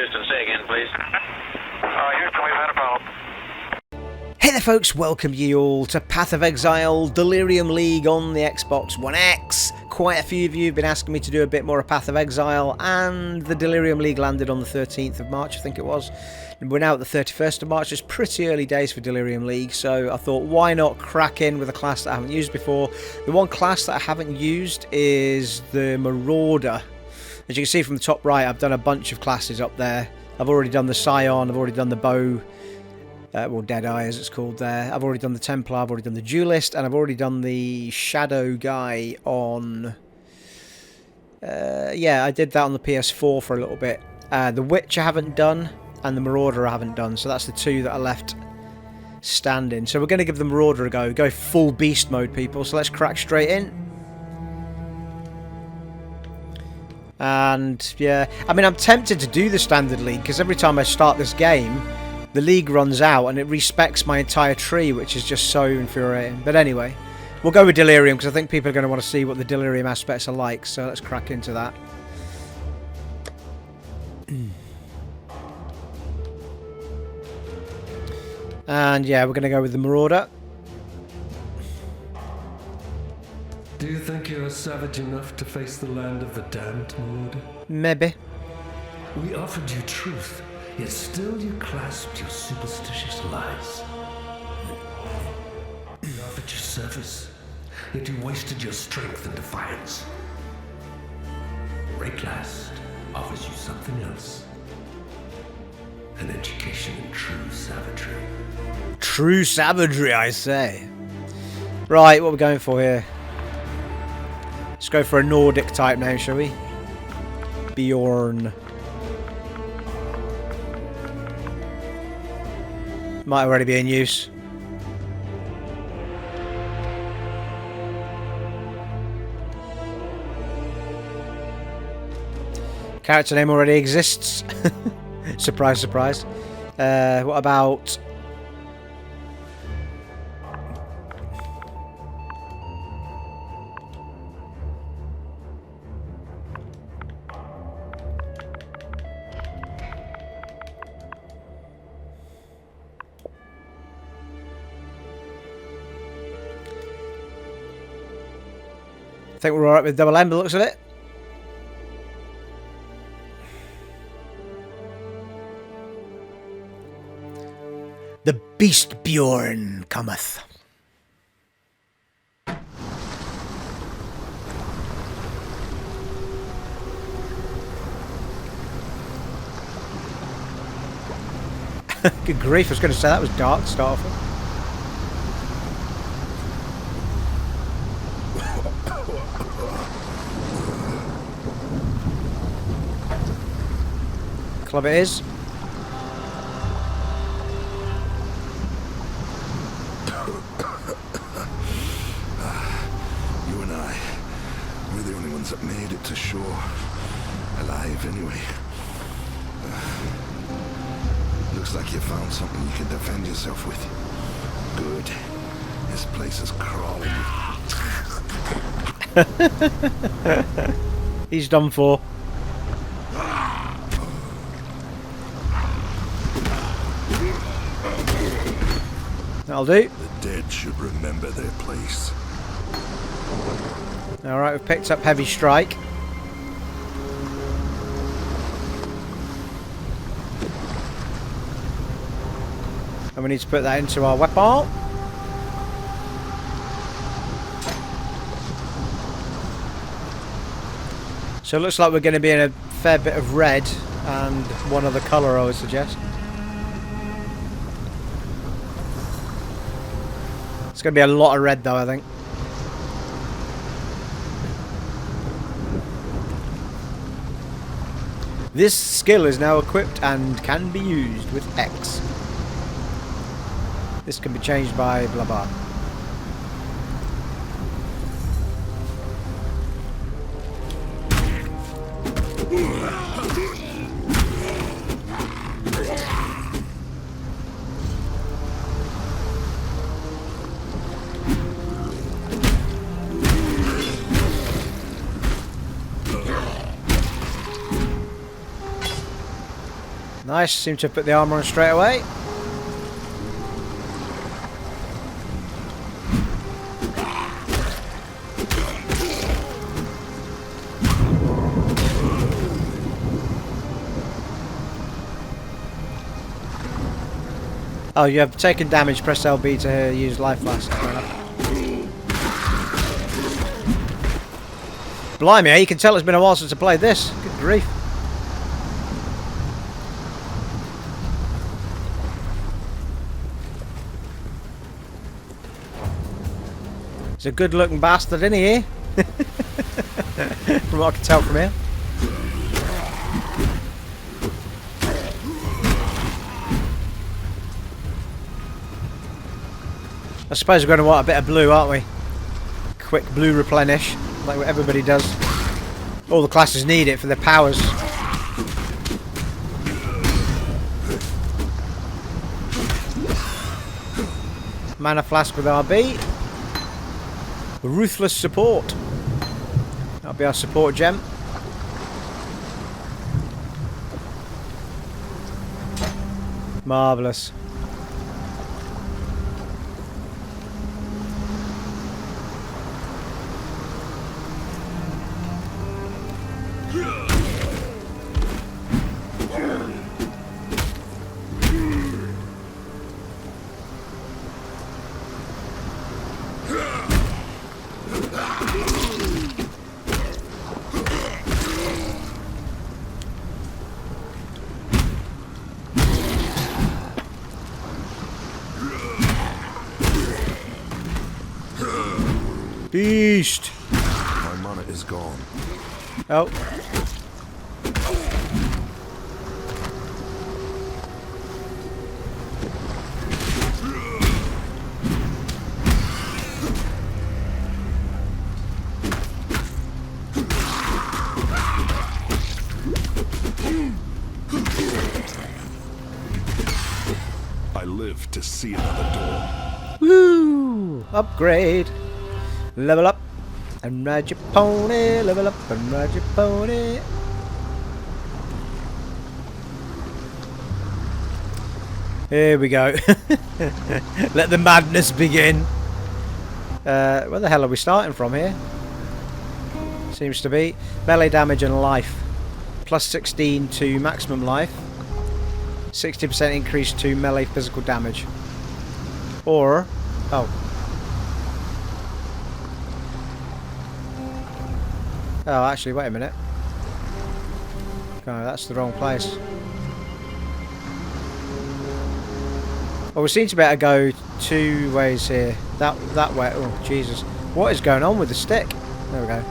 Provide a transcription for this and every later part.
Houston, say again, please. Houston, we've had a problem. Hey there folks, welcome ye all to Path of Exile Delirium League on the Xbox One X. Quite a few of you have been asking me to do a bit more of Path of Exile, and the Delirium League landed on the 13th of March, I think it was. We're now at the 31st of March. It's pretty early days for Delirium League, so I thought why not crack in with a class that I haven't used before. The one class that I haven't used is the Marauder. As you can see from the top right, I've done a bunch of classes up there. I've already done the Scion, I've already done the Bow, well, Deadeye as it's called there. I've already done the Templar, I've already done the Duelist, and I've already done the Shadow guy on... yeah, I did that on the PS4 for a little bit. The Witch I haven't done, and the Marauder I haven't done, so that's the two that are left standing. So we're going to give the Marauder a go full beast mode, people, so let's crack straight in. And, yeah, I mean, I'm tempted to do the Standard League, because every time I start this game, the league runs out and it respecs my entire tree, which is just so infuriating. But anyway, we'll go with Delirium because I think people are going to want to see what the Delirium aspects are like. So let's crack into that. And yeah, we're going to go with the Marauder. Do you think you're savage enough to face the land of the damned, Marauder? Maybe. We offered you truth. Yet still you clasped your superstitious lies. We offered you service, yet you wasted your strength in defiance. Rayclast offers you something else. An education in true savagery. True savagery, I say. Right, what are we going for here? Let's go for a Nordic type name, shall we? Bjorn. Might already be in use. Character name already exists. Surprise, surprise. What about... I think we're alright with double M by the looks of it. The Beast Bjorn cometh. Good grief, I was going to say that was dark to start off with. Club it is. You and I, we're the only ones that made it to shore. Alive, anyway. Looks like you found something you can defend yourself with. Good. This place is crawling. He's done for. That'll do. The dead should remember their place. Alright, we've picked up Heavy Strike. And we need to put that into our weapon. So it looks like we're going to be in a fair bit of red and one other colour, I would suggest. It's going to be a lot of red though, I think. This skill is now equipped and can be used with X. This can be changed by blah blah. Nice, seem to have put the armour on straight away. Oh, you have taken damage, press LB to use life flask. Fair enough. Blimey, you can tell it's been a while since I played this. Good grief. He's a good looking bastard, isn't he? From what I can tell from here. I suppose we're going to want a bit of blue, aren't we? Quick blue replenish, like what everybody does. All the classes need it for their powers. Mana flask with RB. Ruthless support. That'll be our support gem. Marvellous. Beast! My mana is gone. Oh. I live to see another door. Woo! Upgrade. Level up and ride your pony. Level up and ride your pony. Here we go. Let the madness begin. Where the hell are we starting from here? Seems to be melee damage and life. Plus 16 to maximum life. 60% increase to melee physical damage. Or... oh. Oh, actually, wait a minute. Oh, that's the wrong place. Well, we seem to better go two ways here. That way. Oh, Jesus. What is going on with the stick? There we go.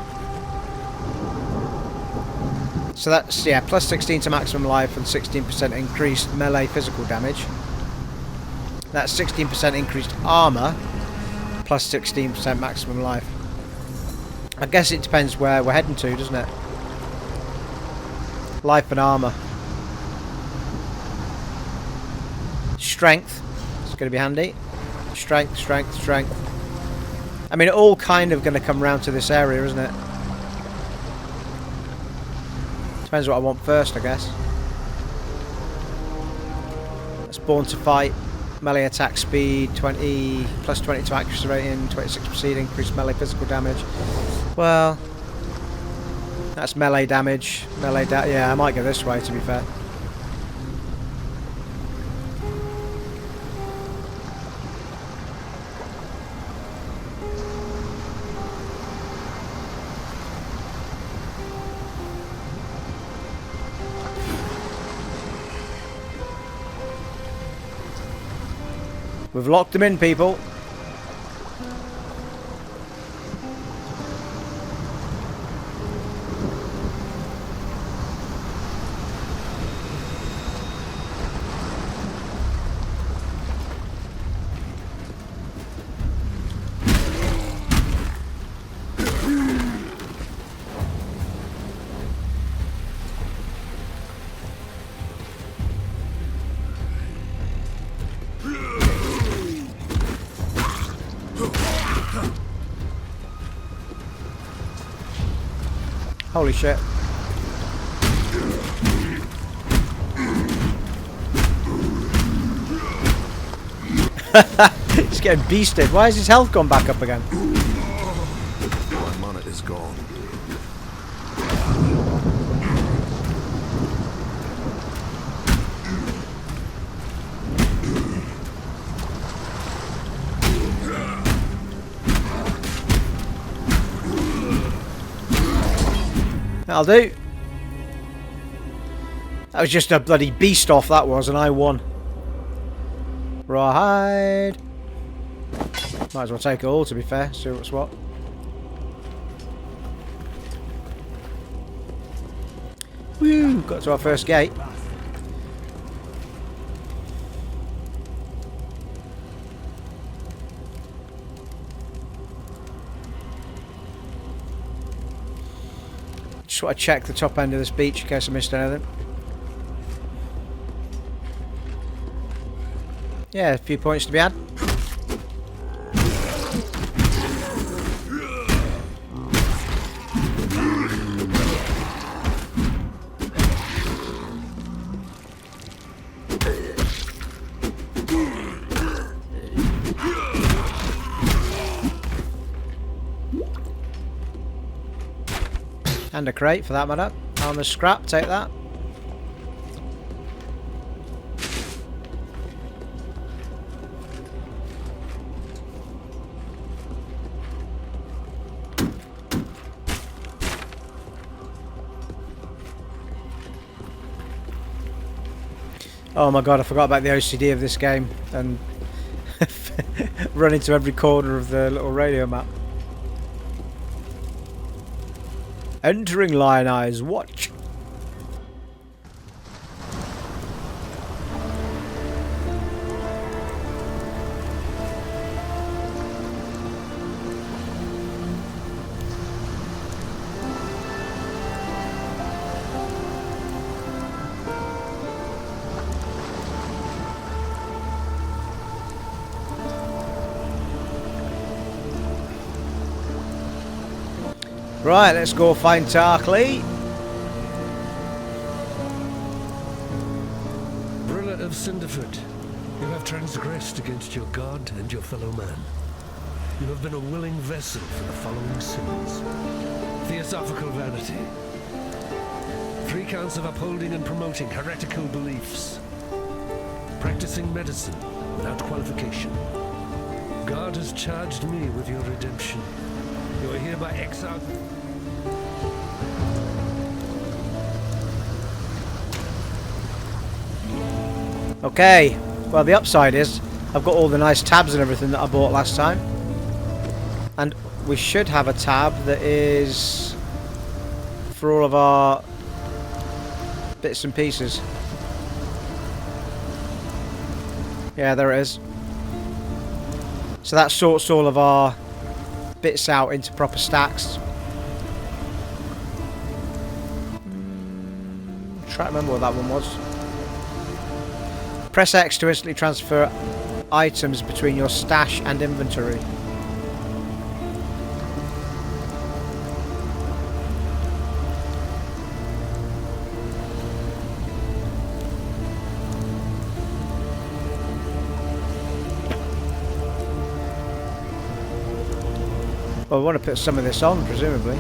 So that's, yeah, plus 16 to maximum life and 16% increased melee physical damage. That's 16% increased armor, plus 16% maximum life. I guess it depends where we're heading to, doesn't it? Life and armor. Strength. It's going to be handy. Strength, strength, strength. I mean, all kind of going to come round to this area, isn't it? Depends what I want first, I guess. That's Born to Fight. Melee attack speed, 20, plus 20 to accuracy rating, 26 proceed, increased melee physical damage. Well, that's melee damage. Yeah, I might go this way, to be fair. We've locked them in, people. Holy shit. He's getting beasted. Why has his health gone back up again? My monitor's gone. That'll do. That was just a bloody beast off, that was, and I won. Rawhide. Might as well take it all, to be fair. See what's what. Woo! Got to our first gate. Just want to check the top end of this beach in case I missed anything. Yeah, a few points to be had. And a crate for that matter. Armor scrap, take that. Oh my god, I forgot about the OCD of this game and run into every corner of the little radio map. Entering Lioneyes, watch. Right, let's go find Tarkleigh. Ruler of Cinderfoot, you have transgressed against your god and your fellow man. You have been a willing vessel for the following sins. Theosophical vanity. 3 counts of upholding and promoting heretical beliefs. Practicing medicine without qualification. God has charged me with your redemption. You are hereby exiled. Okay, well the upside is I've got all the nice tabs and everything that I bought last time. And we should have a tab that is for all of our bits and pieces. Yeah, there it is. So that sorts all of our bits out into proper stacks. Try to remember what that one was. Press X to instantly transfer items between your stash and inventory. Well, we want to put some of this on, presumably.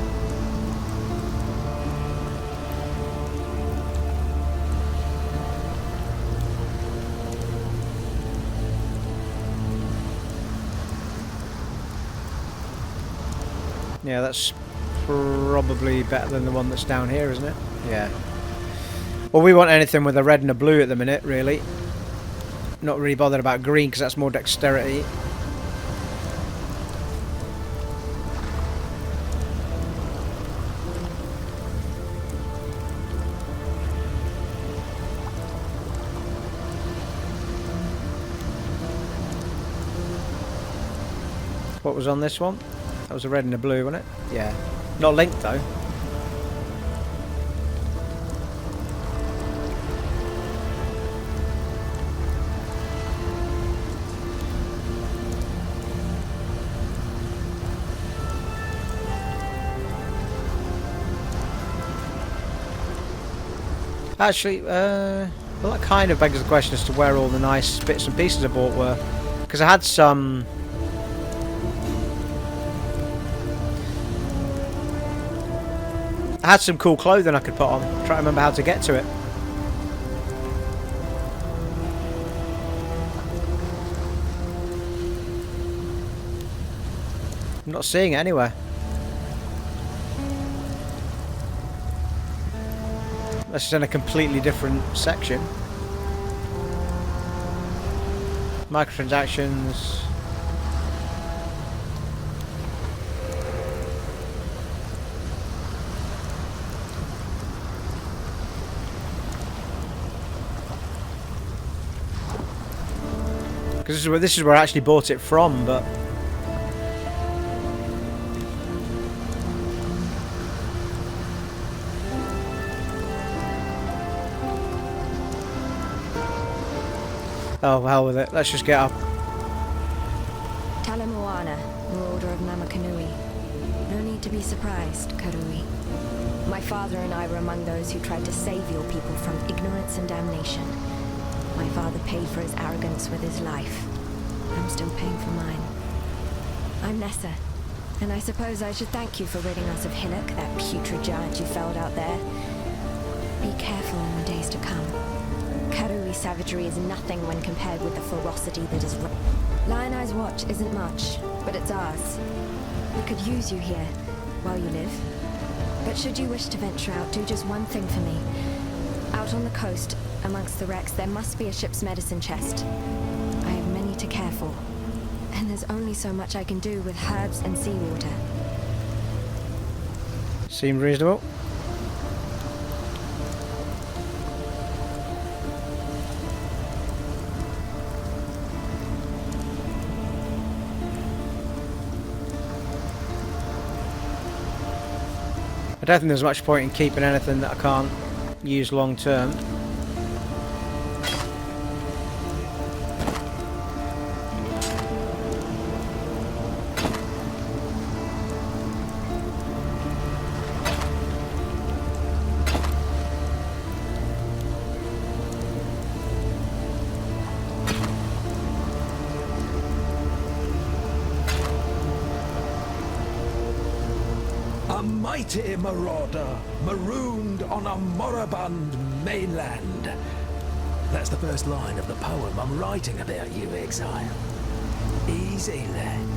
Yeah, that's probably better than the one that's down here, isn't it? Yeah. Well, we want anything with a red and a blue at the minute, really. Not really bothered about green, because that's more dexterity. What was on this one? That was a red and a blue, wasn't it? Yeah. Not linked though. Actually, well, that kind of begs the question as to where all the nice bits and pieces I bought were. Because I had some... I had some cool clothing I could put on. Try to remember how to get to it. I'm not seeing it anywhere. This is in a completely different section. Microtransactions. Because this is where I actually bought it from, but oh, hell with it. Let's just get up. Talamoana, Marauder of Namakanui. No need to be surprised, Karui. My father and I were among those who tried to save your people from ignorance and damnation. My father paid for his arrogance with his life. I'm still paying for mine. I'm Nessa, and I suppose I should thank you for ridding us of Hillock, that putrid giant you felled out there. Be careful in the days to come. Karui savagery is nothing when compared with the ferocity that is... Lioneyes' watch isn't much, but it's ours. We could use you here, while you live. But should you wish to venture out, do just one thing for me. Out on the coast, amongst the wrecks, there must be a ship's medicine chest. I have many to care for, and there's only so much I can do with herbs and seawater. Seemed reasonable. I don't think there's much point in keeping anything that I can't use long term. A mighty marauder, marooned on a moribund mainland. That's the first line of the poem I'm writing about you, Exile. Easy, lad.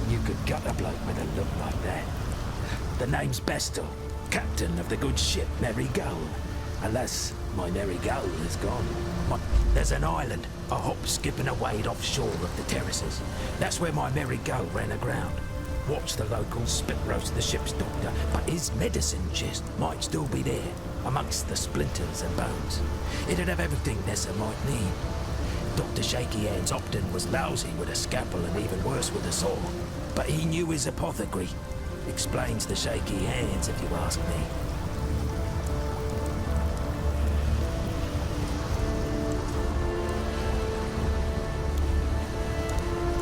You could gut a bloke with a look like that. The name's Bestel, captain of the good ship Merry Gull. Alas, my Merry Gull is gone. There's an island, a hop, skip and a wade offshore of the terraces. That's where my Merry Gull ran aground. Watched the locals spit roast the ship's doctor, but his medicine chest might still be there, amongst the splinters and bones. It'd have everything Nessa might need. Dr. Shaky Hands Opton was lousy with a scalpel and even worse with a saw, but he knew his apothecary. Explains the shaky hands, if you ask me.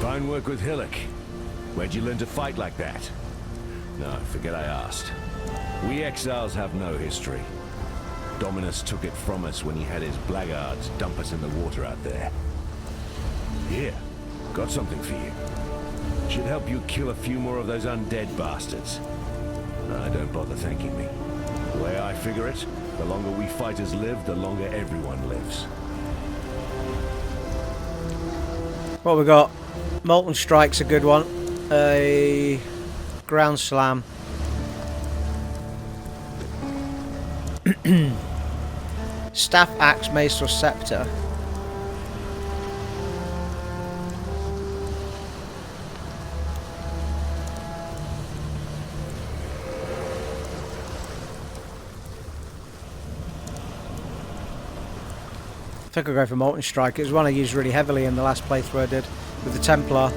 Fine work with Hillock. Where'd you learn to fight like that? No, forget I asked. We exiles have no history. Dominus took it from us when he had his blackguards dump us in the water out there. Here, got something for you. Should help you kill a few more of those undead bastards. No, don't bother thanking me. The way I figure it, the longer we fighters live, the longer everyone lives. What we got? Molten Strike's a good one. A ground slam. Staff, axe, mace, or scepter. I think I'll go for Molten Strike. It was one I used really heavily in the last playthrough I did with the Templar.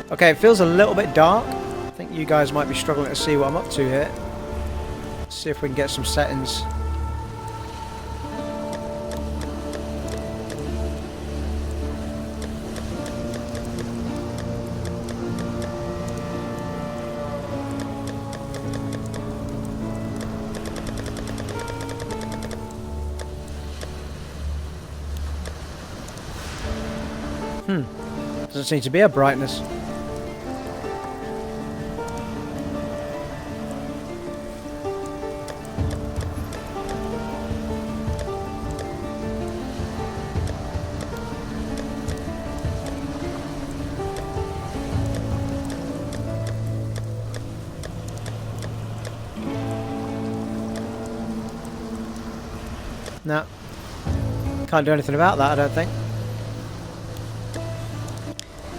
Okay, it feels a little bit dark. I think you guys might be struggling to see what I'm up to here. Let's see if we can get some settings. Doesn't seem to be a brightness. No. Can't do anything about that, I don't think.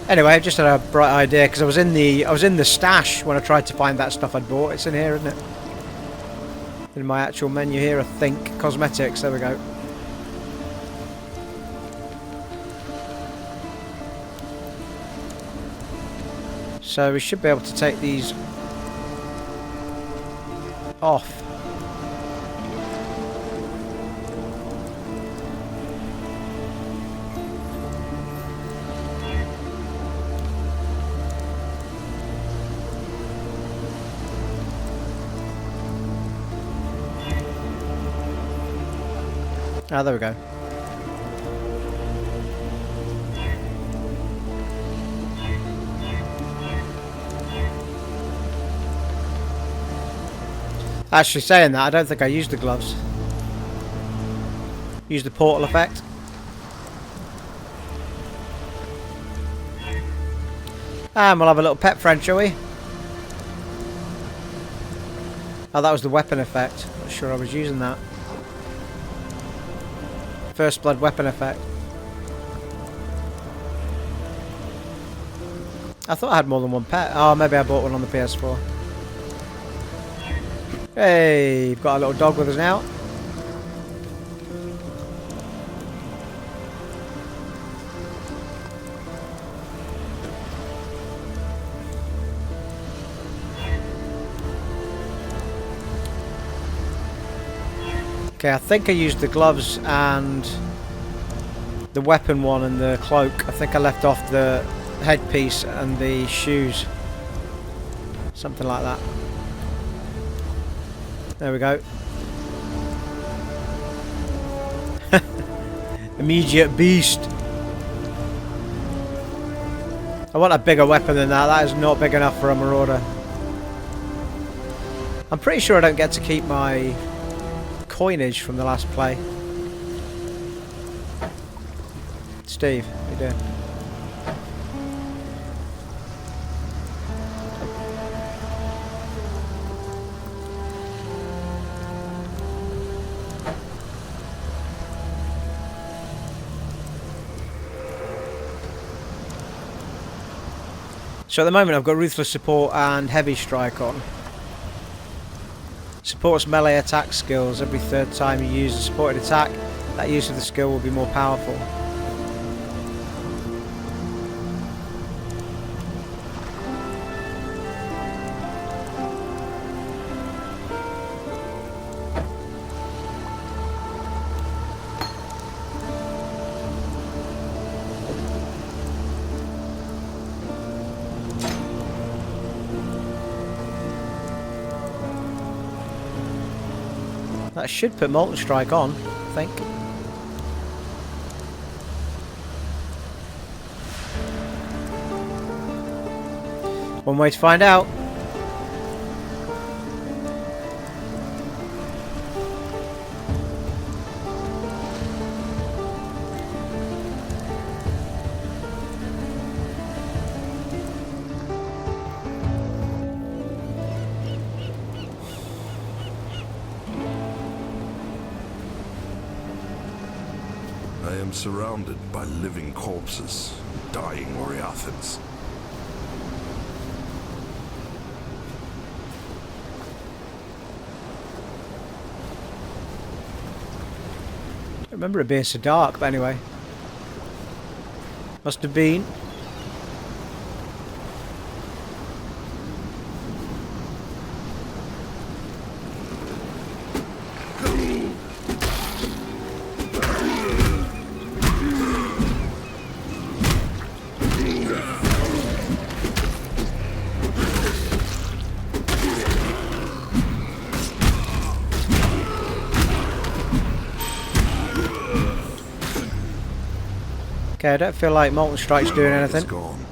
Anyway, I just had a bright idea because I was in the stash when I tried to find that stuff I'd bought. It's in here, isn't it? In my actual menu here, I think. Cosmetics, there we go. So we should be able to take these off. Ah, there we go. Actually, saying that, I don't think I used the gloves. Used the portal effect. And we'll have a little pet friend, shall we? Oh, that was the weapon effect. Not sure I was using that. First blood weapon effect. I thought I had more than one pet. Oh, maybe I bought one on the PS4. Hey, you've got a little dog with us now. Okay, I think I used the gloves and the weapon one and the cloak. I think I left off the headpiece and the shoes. Something like that. There we go. Immediate beast. I want a bigger weapon than that. That is not big enough for a Marauder. I'm pretty sure I don't get to keep my coinage from the last play. Steve, how you doing? So at the moment I've got Ruthless Support and Heavy Strike on. Supports melee attack skills. Every third time you use a supported attack, that use of the skill will be more powerful. That should put Molten Strike on, I think. One way to find out. I am surrounded by living corpses, dying Oriathans. I remember it being so dark, but anyway. Must have been. Okay, I don't feel like Molten Strike's doing It's anything. gone.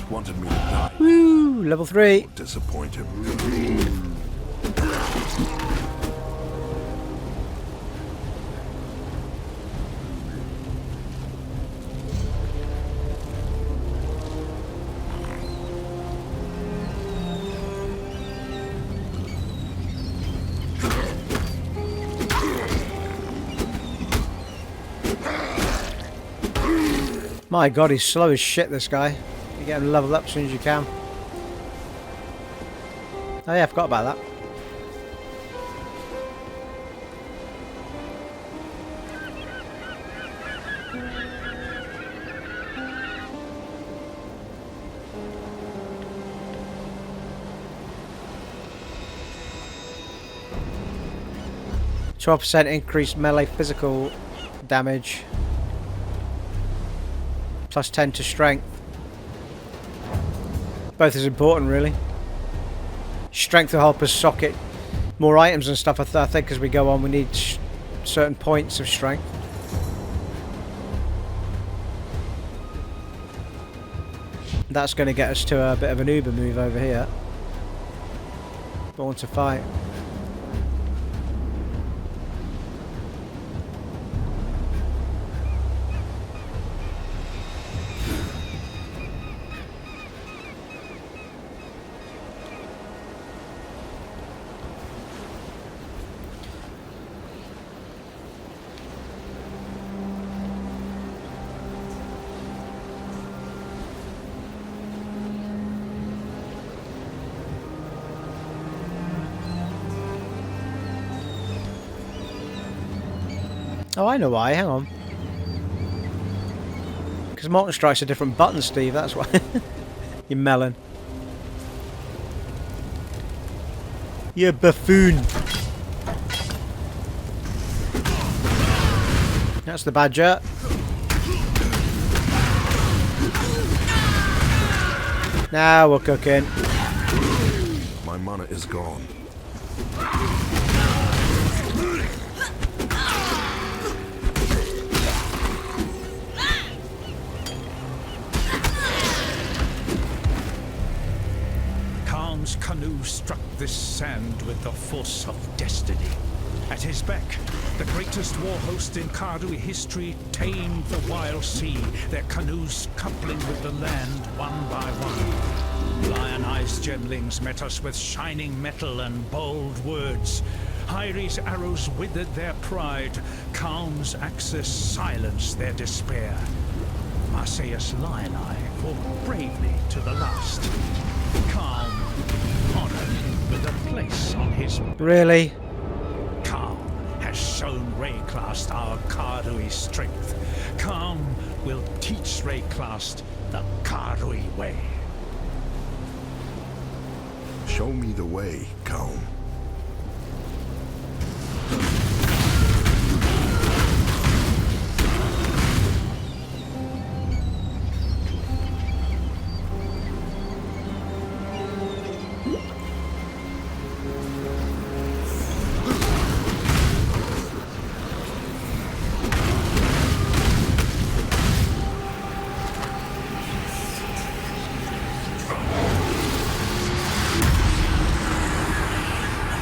Wanted me to die. Woo! Level 3. Disappoint him. My god, he's slow as shit, this guy. You get him leveled up as soon as you can. Oh yeah, I forgot about that. %12% increased melee physical damage. Plus 10 to strength. Both is important, really. Strength will help us socket more items and stuff. I think as we go on, we need certain points of strength. That's going to get us to a bit of an Uber move over here. Born to fight. Oh, I know why. Hang on. Because Molten Strike's a different button, Steve. That's why. You melon. You buffoon. That's the badger. Now we're cooking. My mana is gone. Canoe struck this sand with the force of destiny. At his beck, the greatest war host in Karui history tamed the wild sea, their canoes coupling with the land one by one. Lioneyes gemlings met us with shining metal and bold words. Hyri's arrows withered their pride, Calm's axis silenced their despair. Marseilles Lioneye fought bravely to the last. Calm honored with a place on his... Really? Calm has shown Rayclast our Karui strength. Calm will teach Rayclast the Karui way. Show me the way, Calm.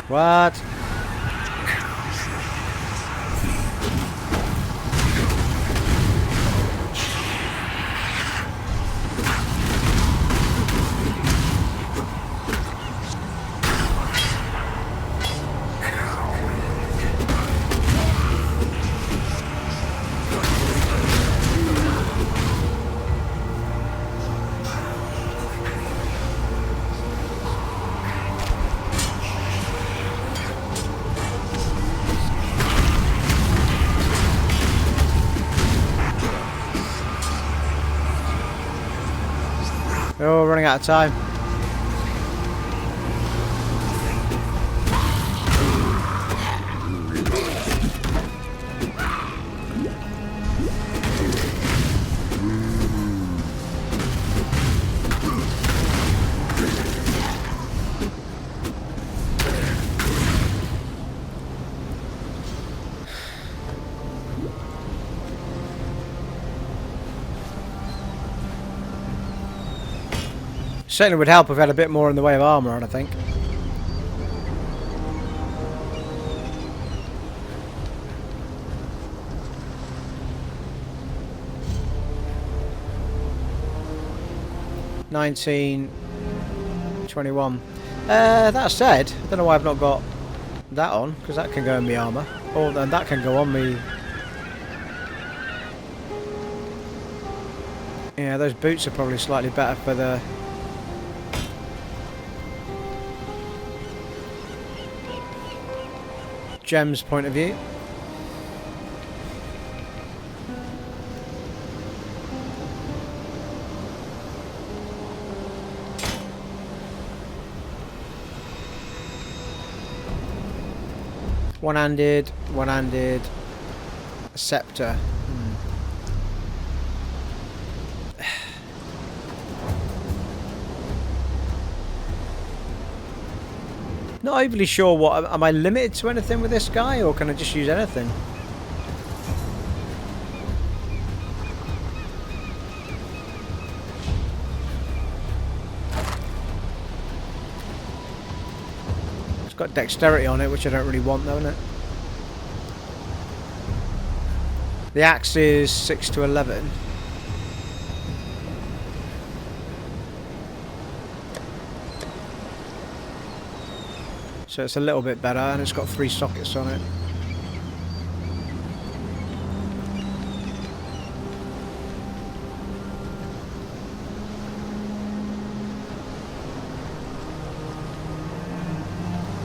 What? Oh, running out of time. Certainly would help if we had a bit more in the way of armour on, I think. $19.21. That said, I don't know why I've not got that on, because that can go in my armour. Oh, then that can go on me. Yeah, those boots are probably slightly better for the gems point of view. One-handed, scepter. Not overly sure what. Am I limited to anything with this guy, or can I just use anything? It's got dexterity on it, which I don't really want, though, isn't it? The axe is 6 to 11. So it's a little bit better, and it's got 3 sockets on it.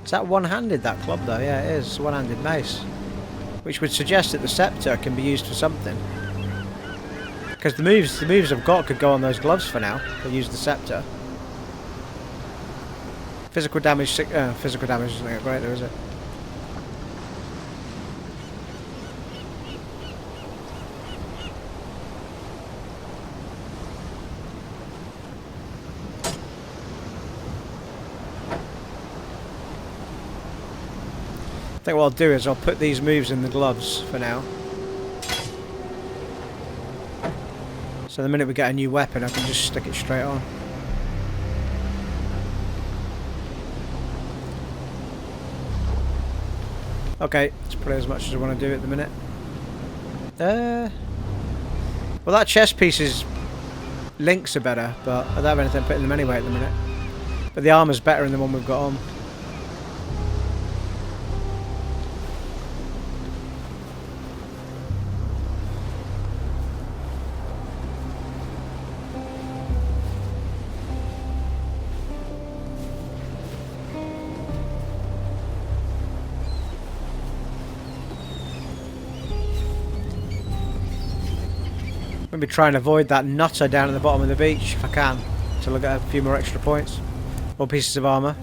Is that one-handed, that club, though? Yeah, it is. One-handed mace. Which would suggest that the scepter can be used for something. Because the moves I've got could go on those gloves for now. I'll use the scepter. Physical damage, physical damage isn't great there, is it? I think what I'll do is I'll put these moves in the gloves for now. So the minute we get a new weapon, I can just stick it straight on. Okay, let's put as much as I want to do at the minute. Well, that chest piece's links are better, but I don't have anything putting them anyway at the minute. But the armour's better than the one we've got on. Maybe try and avoid that nutter down at the bottom of the beach if I can, until I get a few more extra points. More pieces of armour.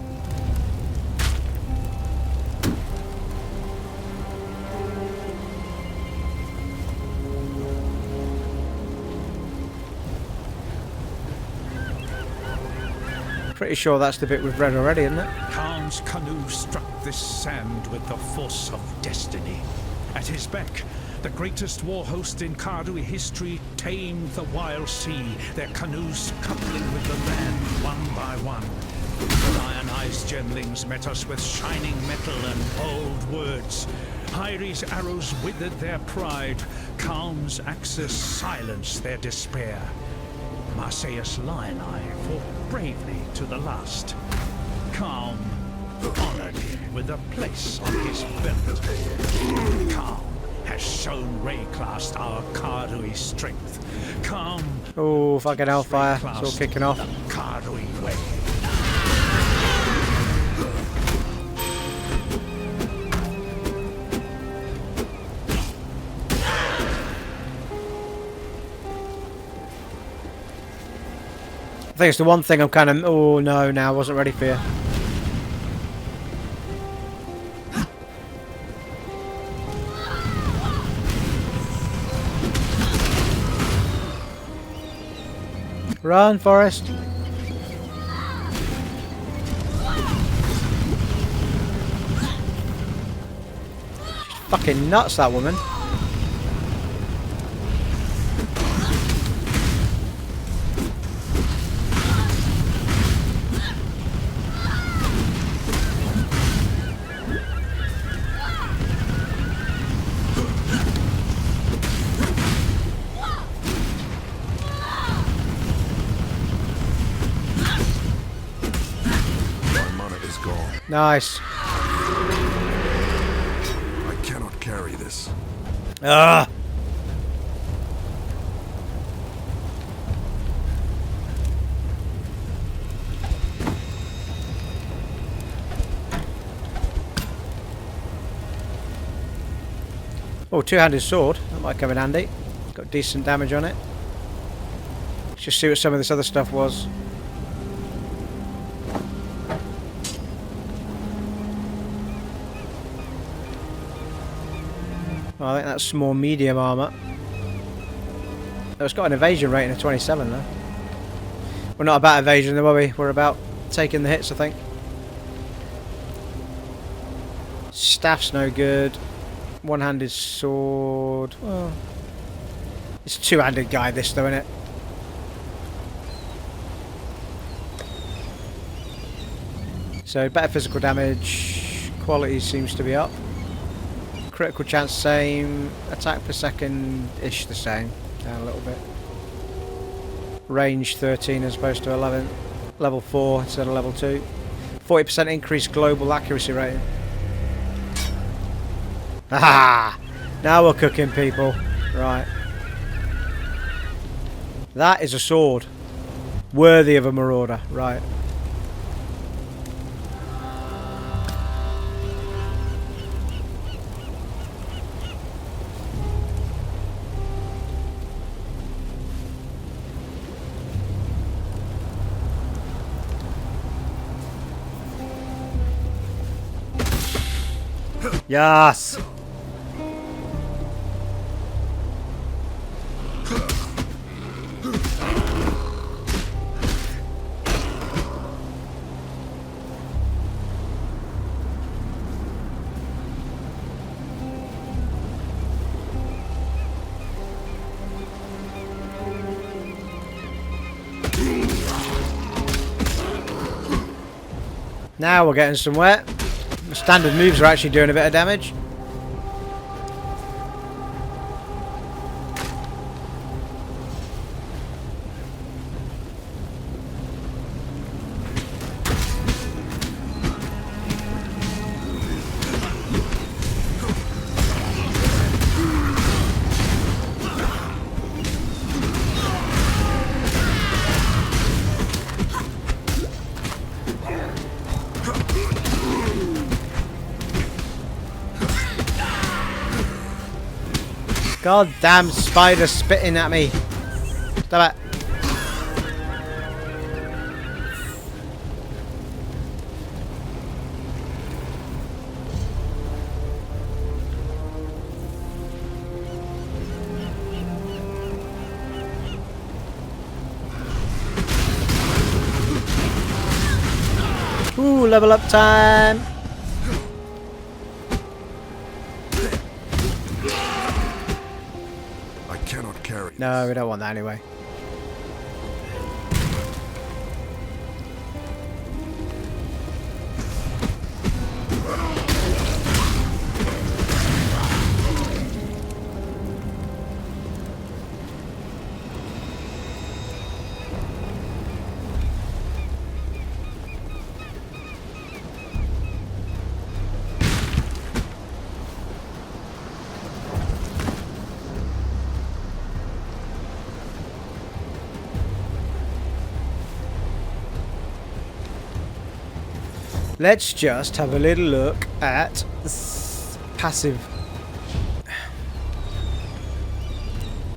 Pretty sure that's the bit we've read already, isn't it? Khan's canoe struck this sand with the force of destiny. At his beck, the greatest war host in Karui history tamed the wild sea, their canoes coupling with the land one by one. Lioneyes gemlings met us with shining metal and bold words. Hyri's arrows withered their pride. Calm's axes silenced their despair. Marseilles Lioneye fought bravely to the last. Calm honored him with a place on his belt. Calm has shown Rayclast our Kardui strength. Calm. Oh, fucking hellfire. It's all kicking off. The Kardui way. I think it's the one thing I'm kind of... Oh, no, I wasn't ready for you. Run, Forrest. She's fucking nuts, that woman. Nice. I cannot carry this. Ah. Oh, two-handed sword. That might come in handy. Got decent damage on it. Let's just see what some of this other stuff was. Well, I think that's more medium armour. Oh, it's got an evasion rating of 27 though. We're not about evasion though, are we? We're about taking the hits, I think. Staff's no good. One-handed sword. Well, it's a two-handed guy this though, isn't it? So better physical damage. Quality seems to be up. Critical chance same, attack per second-ish the same, down a little bit. Range 13 as opposed to 11. Level 4 instead of level 2. 40% increased global accuracy rating. Ah! Now we're cooking, people. Right. That is a sword. Worthy of a Marauder. Right. Yes! Now we're getting somewhere. The standard moves are actually doing a bit of damage. God damn spider spitting at me. Stop it. Ooh, level up time. No, we don't want that anyway. Let's just have a little look at passive.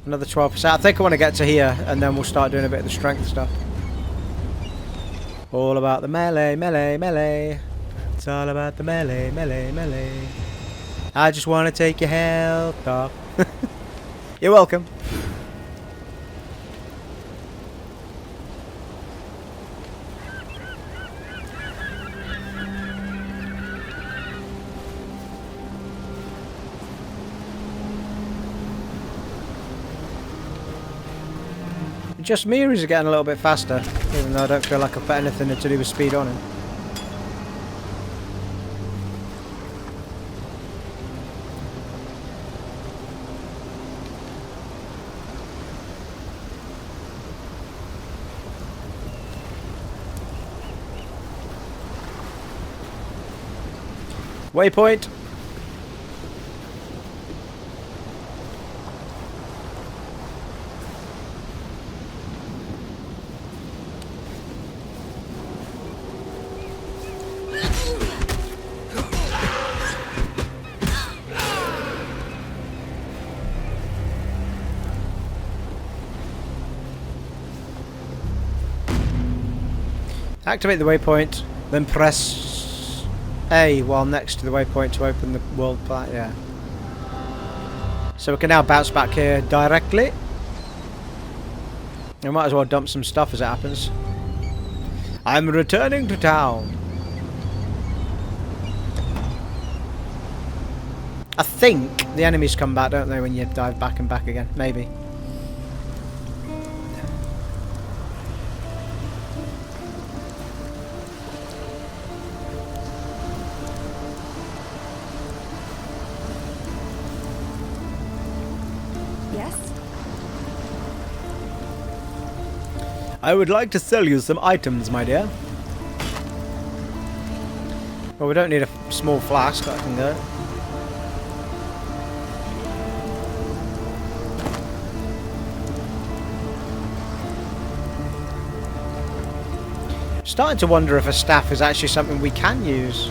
Another 12%. I think I want to get to here and then we'll start doing a bit of the strength stuff. All about the melee, melee, melee. It's all about the melee, melee, melee. I just want to take your health off. You're welcome. Just me, or is it getting a little bit faster? Even though I don't feel like I've put anything to do with speed on him. Waypoint. Activate the waypoint, then press A while next to the waypoint to open the world plat. Yeah. So we can now bounce back here directly. We might as well dump some stuff as it happens. I'm returning to town. I think the enemies come back, don't they, when you dive back and back again? Maybe. I would like to sell you some items, my dear. Well, we don't need a small flask, that can go. Starting to wonder if a staff is actually something we can use.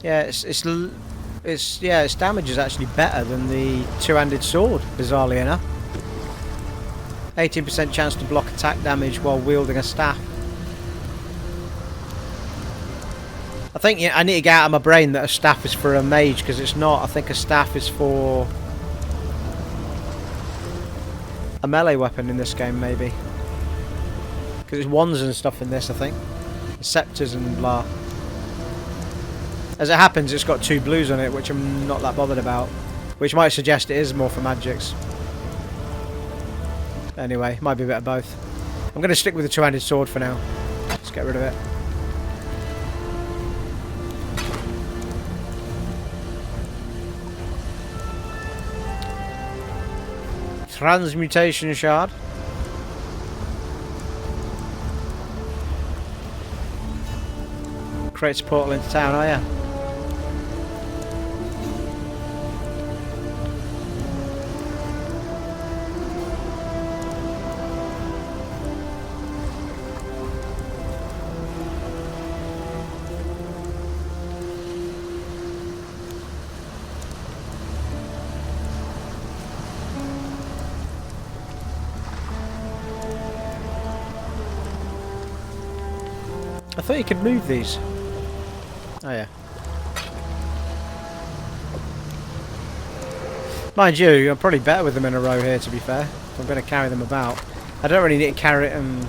Yeah, its damage is actually better than the two-handed sword, bizarrely enough. 18% chance to block attack damage while wielding a staff. I think I need to get out of my brain that a staff is for a mage, because it's not. I think a staff is for a melee weapon in this game, maybe. Because it's wands and stuff in this, I think. Scepters and blah. As it happens, it's got 2 blues on it, which I'm not that bothered about. Which might suggest it is more for magics. Anyway, might be a bit of both. I'm going to stick with the two-handed sword for now. Let's get rid of it. Transmutation shard. Creates a portal into town, oh yeah. I thought you could move these. Oh yeah. Mind you, I'm probably better with them in a row here, to be fair. If I'm going to carry them about. I don't really need to carry them.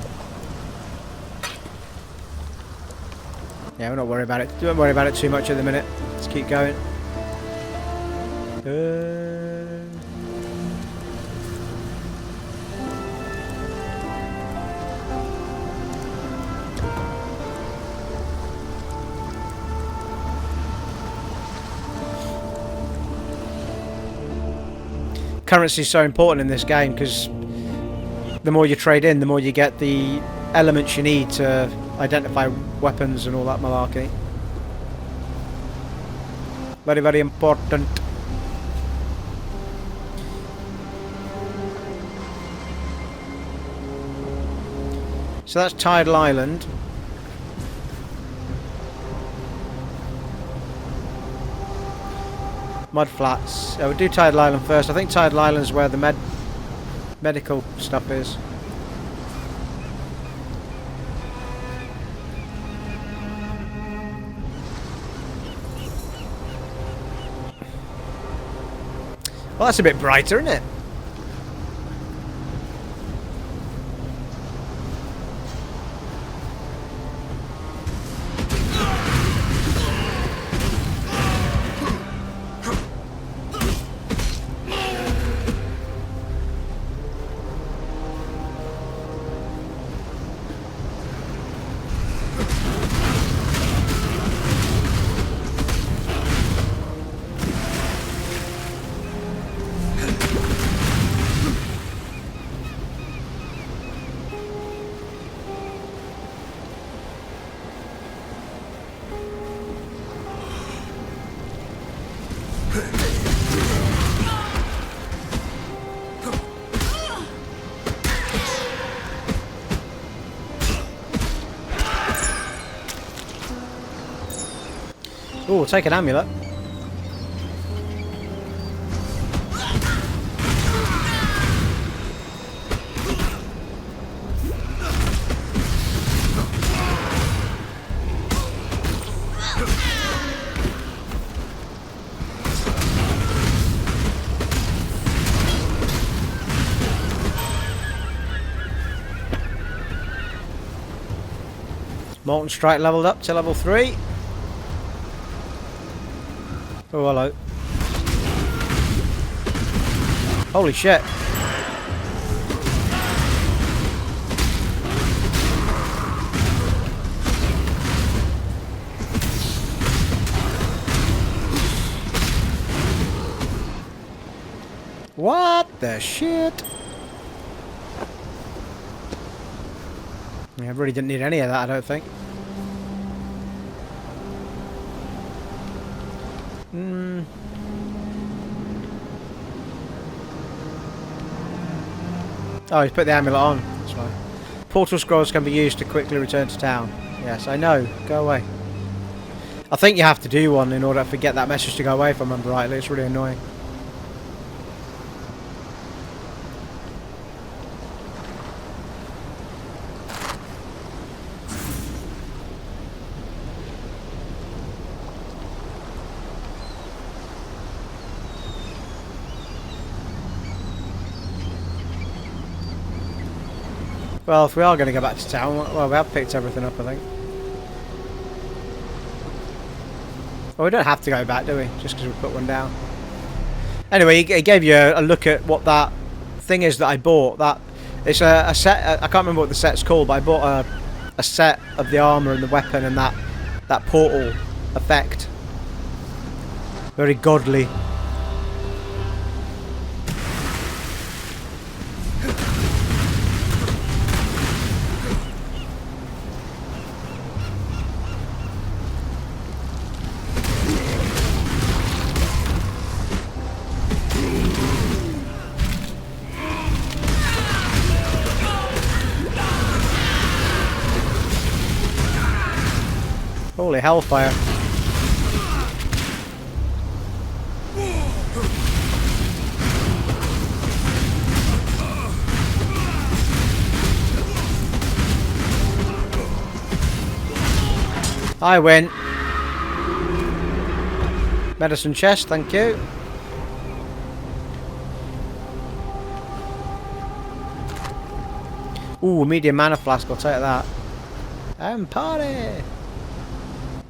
Yeah, we're not worried about it. Don't worry about it too much at the minute. Let's keep going. Currency is so important in this game because the more you trade in, the more you get the elements you need to identify weapons and all that malarkey. Very, very important. So that's Tidal Island. Mud flats. We'll do Tidal Island first. I think Tidal Island is where the medical stuff is. Well, that's a bit brighter, isn't it? Oh, we'll take an amulet. Molten Strike leveled up to level 3. Oh, hello. Holy shit. What the shit? Yeah, I really didn't need any of that, I don't think. Oh, he's put the amulet on. That's fine. Portal scrolls can be used to quickly return to town. Yes, I know. Go away. I think you have to do one in order to get that message to go away, if I remember rightly. It's really annoying. Well, if we are going to go back to town, well, we have picked everything up, I think. Well, we don't have to go back, do we? Just because we put one down. Anyway, he gave you a look at what that thing is that I bought. That it's a set. I can't remember what the set's called, but I bought a set of the armor and the weapon and that portal effect. Very godly. Holy hellfire. I win. Medicine chest, thank you. Ooh, medium mana flask, I'll take that. And party!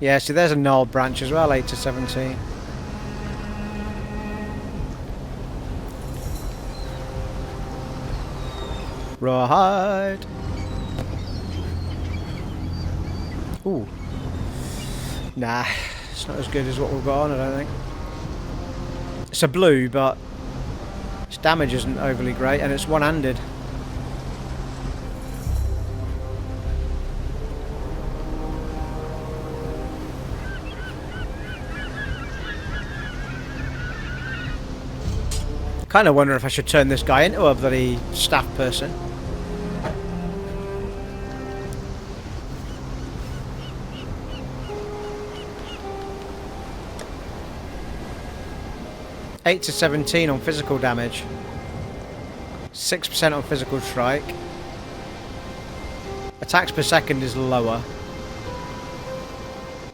Yeah, see there's a gnarled branch as well, 8 to 17. Rawhide! Ooh. Nah, it's not as good as what we've got on, I don't think. It's a blue, but its damage isn't overly great, and it's one-handed. Kind of wonder if I should turn this guy into a bloody staff person. (8 to 17 on physical damage, 6% on physical strike. Attacks per second is lower.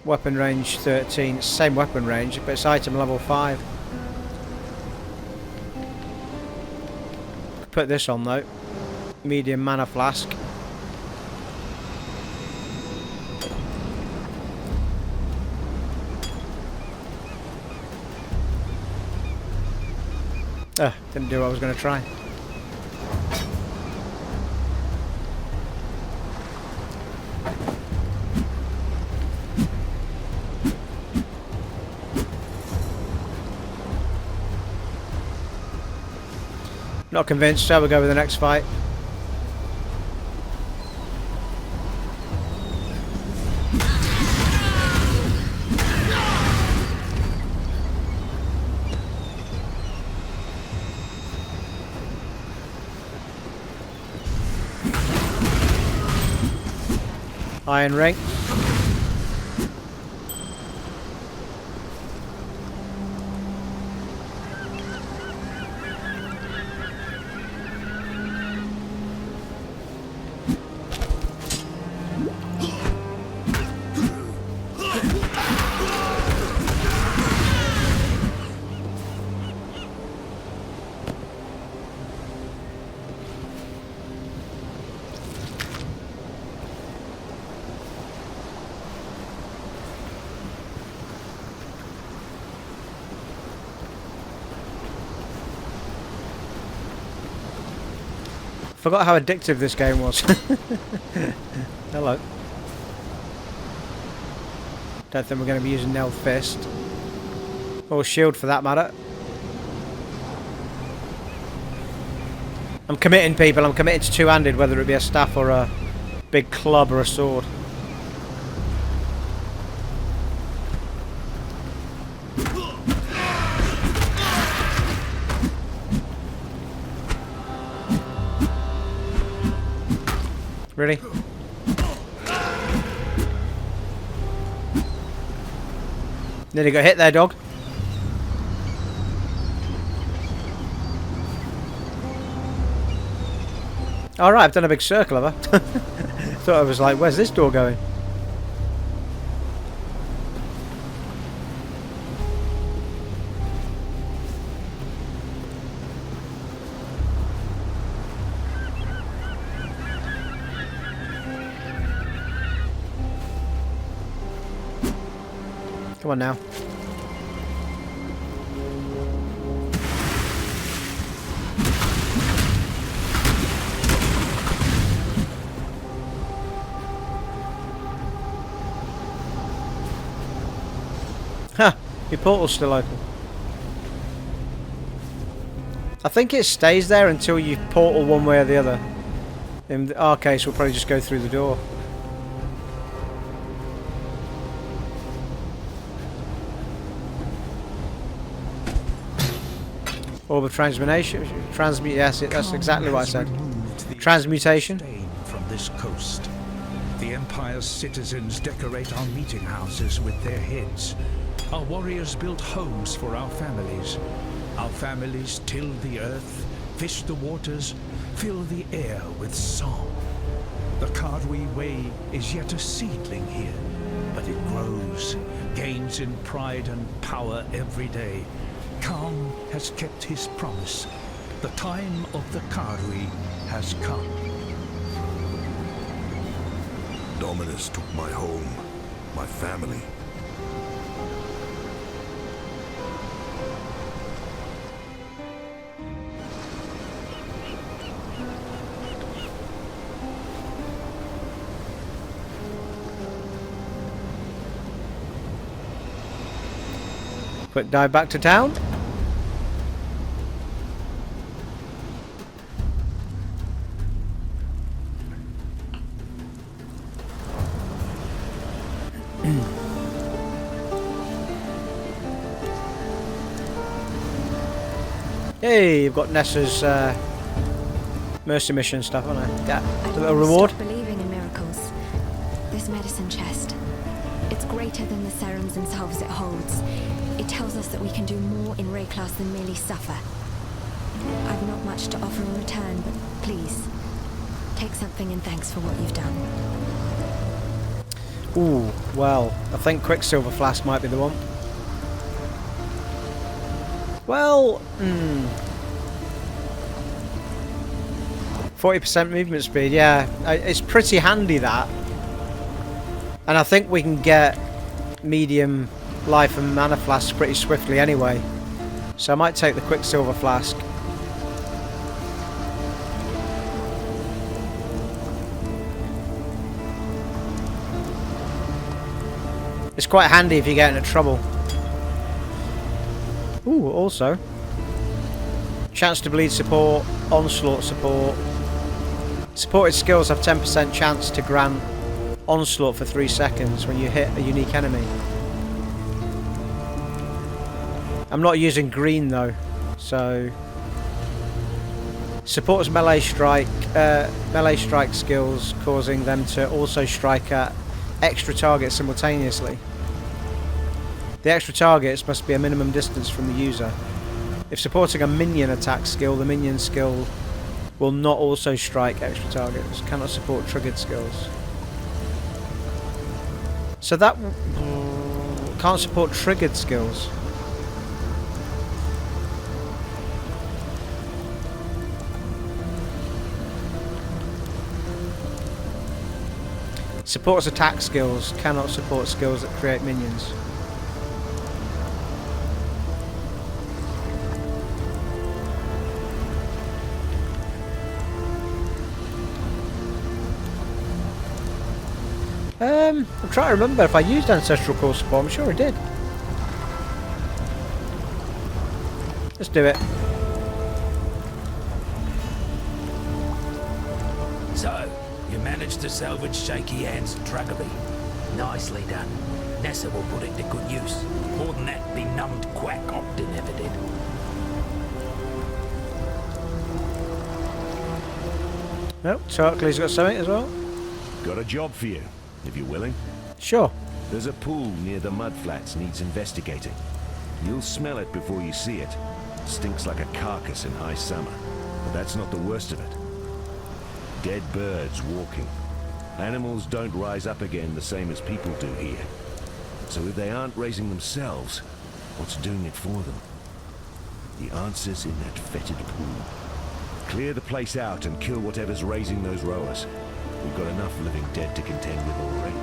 Weapon range 13, same weapon range, but it's item level 5. Put this on though. Medium mana flask. Didn't do what I was going to try. Not convinced, shall we go with the next fight? Iron ring. Forgot how addictive this game was. Hello. Don't think we're going to be using Nail Fist. Or Shield for that matter. I'm committing, people. I'm committing to two-handed, whether it be a staff or a big club or a sword. Really? Nearly got hit there, dog. Alright, I've done a big circle of her. Thought I was like, where's this door going? Come on now. Ha! Your portal's still open. I think it stays there until you portal one way or the other. In our case, we'll probably just go through the door. Orb of transmutation. Yes, that's exactly what I said. Transmutation. From this coast, the Empire's citizens decorate our meeting houses with their heads. Our warriors build homes for our families. Our families till the earth, fish the waters, fill the air with song. The Cardwe Way is yet a seedling here, but it grows, gains in pride and power every day. Khan has kept his promise. The time of the Cardwe has come. Dominus took my home, my family. Quick dive back to town. Hey, you've got Nessa's mercy mission stuff, haven't I? Yeah, I a don't little reward. stop believing in miracles. This medicine chest, it's greater than the serums themselves it holds. It tells us that we can do more in Ray class than merely suffer. I've not much to offer in return, but please, take something in thanks for what you've done. Ooh, well, I think Quicksilver Flask might be the one. Well, 40% movement speed, yeah. It's pretty handy, that. And I think we can get medium life and mana flasks pretty swiftly anyway. So I might take the Quicksilver Flask. It's quite handy if you get into trouble. Ooh, also. Chance to bleed support, onslaught support. Supported skills have 10% chance to grant onslaught for 3 seconds when you hit a unique enemy. I'm not using green though, so... Supports melee strike skills, causing them to also strike at extra targets simultaneously. The extra targets must be a minimum distance from the user. If supporting a minion attack skill, the minion skill will not also strike extra targets. Cannot support triggered skills. So that can't support triggered skills. Supports attack skills, cannot support skills that create minions. I'm trying to remember if I used Ancestral Core support. I'm sure I did. Let's do it. So, you managed to salvage Shaky Hands and Tarkleigh. Nicely done. Nessa will put it to good use. More than that, the numbed quack Ogden ever did. No, Tarkleigh's got something as well. Got a job for you, if you're willing. Sure. There's a pool near the mudflats needs investigating. You'll smell it before you see it. Stinks like a carcass in high summer. But that's not the worst of it. Dead birds walking. Animals don't rise up again the same as people do here. So if they aren't raising themselves, what's doing it for them? The answer's in that fetid pool. Clear the place out and kill whatever's raising those rowers. We've got enough living dead to contend with already.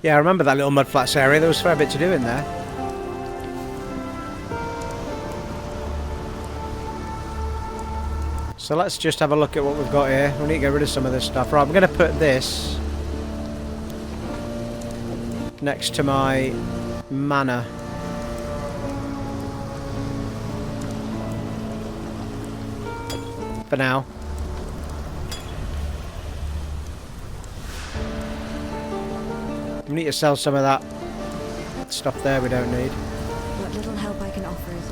Yeah, I remember that little mudflats area. There was a fair bit to do in there. So let's just have a look at what we've got here. We need to get rid of some of this stuff. Right, I'm going to put this next to my mana. For now. We need to sell some of that stuff there we don't need. What little help I can offer is...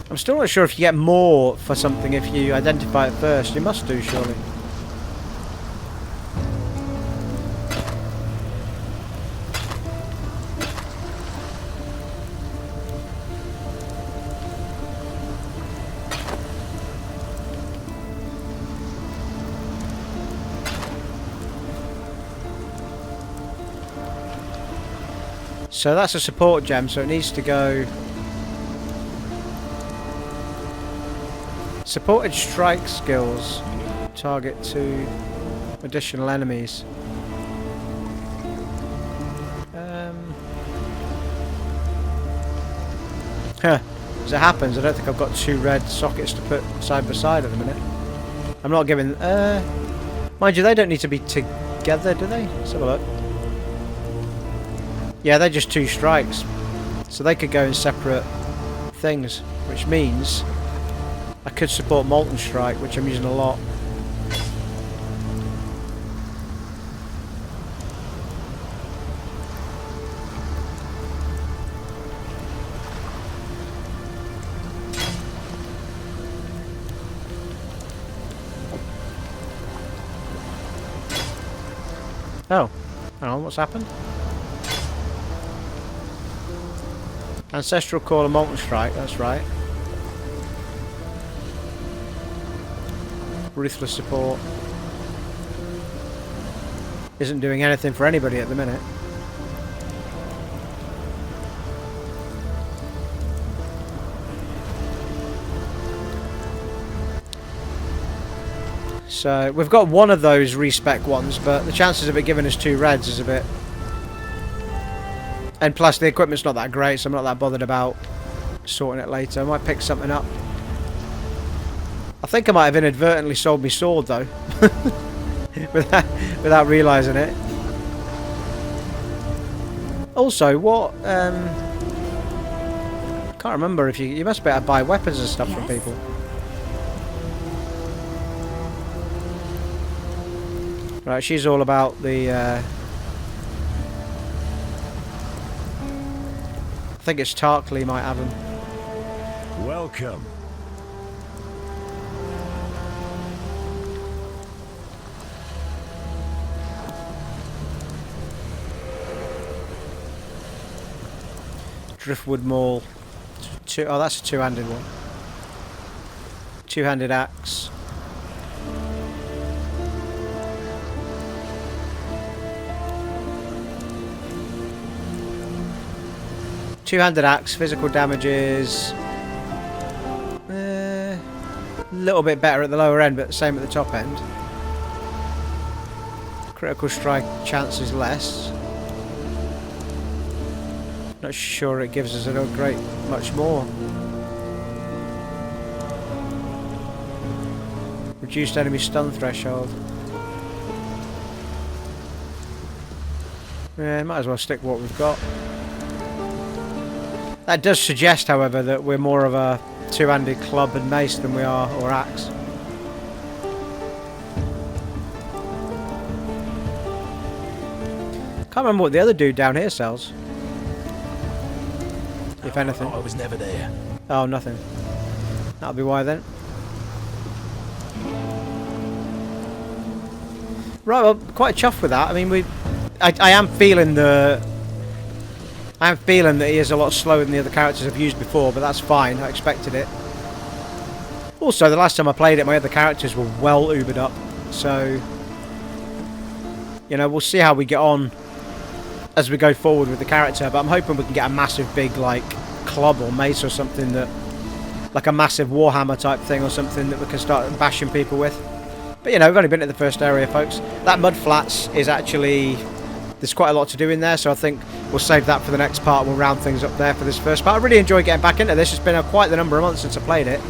I'm still not sure if you get more for something if you identify it first. You must do, surely. So that's a support gem, so it needs to go... Supported strike skills. Target 2 additional enemies. As it happens, I don't think I've got 2 red sockets to put side by side at the minute. I'm not giving... mind you, they don't need to be together, do they? Let's have a look. Yeah, they're just 2 strikes. So they could go in separate things, which means I could support Molten Strike, which I'm using a lot. Oh, hang on, what's happened? Ancestral Call and Molten Strike, that's right. Ruthless Support. Isn't doing anything for anybody at the minute. So, we've got one of those respec ones, but the chances of it giving us 2 reds is a bit... And plus, the equipment's not that great, so I'm not that bothered about sorting it later. I might pick something up. I think I might have inadvertently sold my sword, though. without realising it. Also, what... can't remember if you must be able to buy weapons and stuff from people. Right, she's all about the... I think it's Tarkleigh might have them. Welcome. Driftwood Maul. Oh, that's a 2-handed one. 2-handed axe. Two-handed axe, physical damage is a little bit better at the lower end, but same at the top end. Critical strike chance is less. Not sure it gives us a great much more. Reduced enemy stun threshold. Yeah, might as well stick what we've got. That does suggest, however, that we're more of a 2-handed club and mace than we are, or axe. Can't remember what the other dude down here sells. If anything. I was never there. Oh, nothing. That'll be why then. Right, well, quite chuffed with that. I mean, I am feeling that he is a lot slower than the other characters I've used before, but that's fine. I expected it. Also, the last time I played it, my other characters were well ubered up, so you know, we'll see how we get on as we go forward with the character. But I'm hoping we can get a massive, big like club or mace or something, that like a massive warhammer type thing or something that we can start bashing people with. But you know, we've only been to the first area, folks. That mud flats is actually, there's quite a lot to do in there, so I think we'll save that for the next part. We'll round things up there for this first part. I really enjoyed getting back into this. It's been quite the number of months since I played it.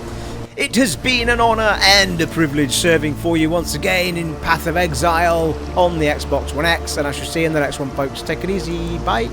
It has been an honour and a privilege serving for you once again in Path of Exile on the Xbox One X, and I shall see you in the next one, folks. Take it easy. Bye.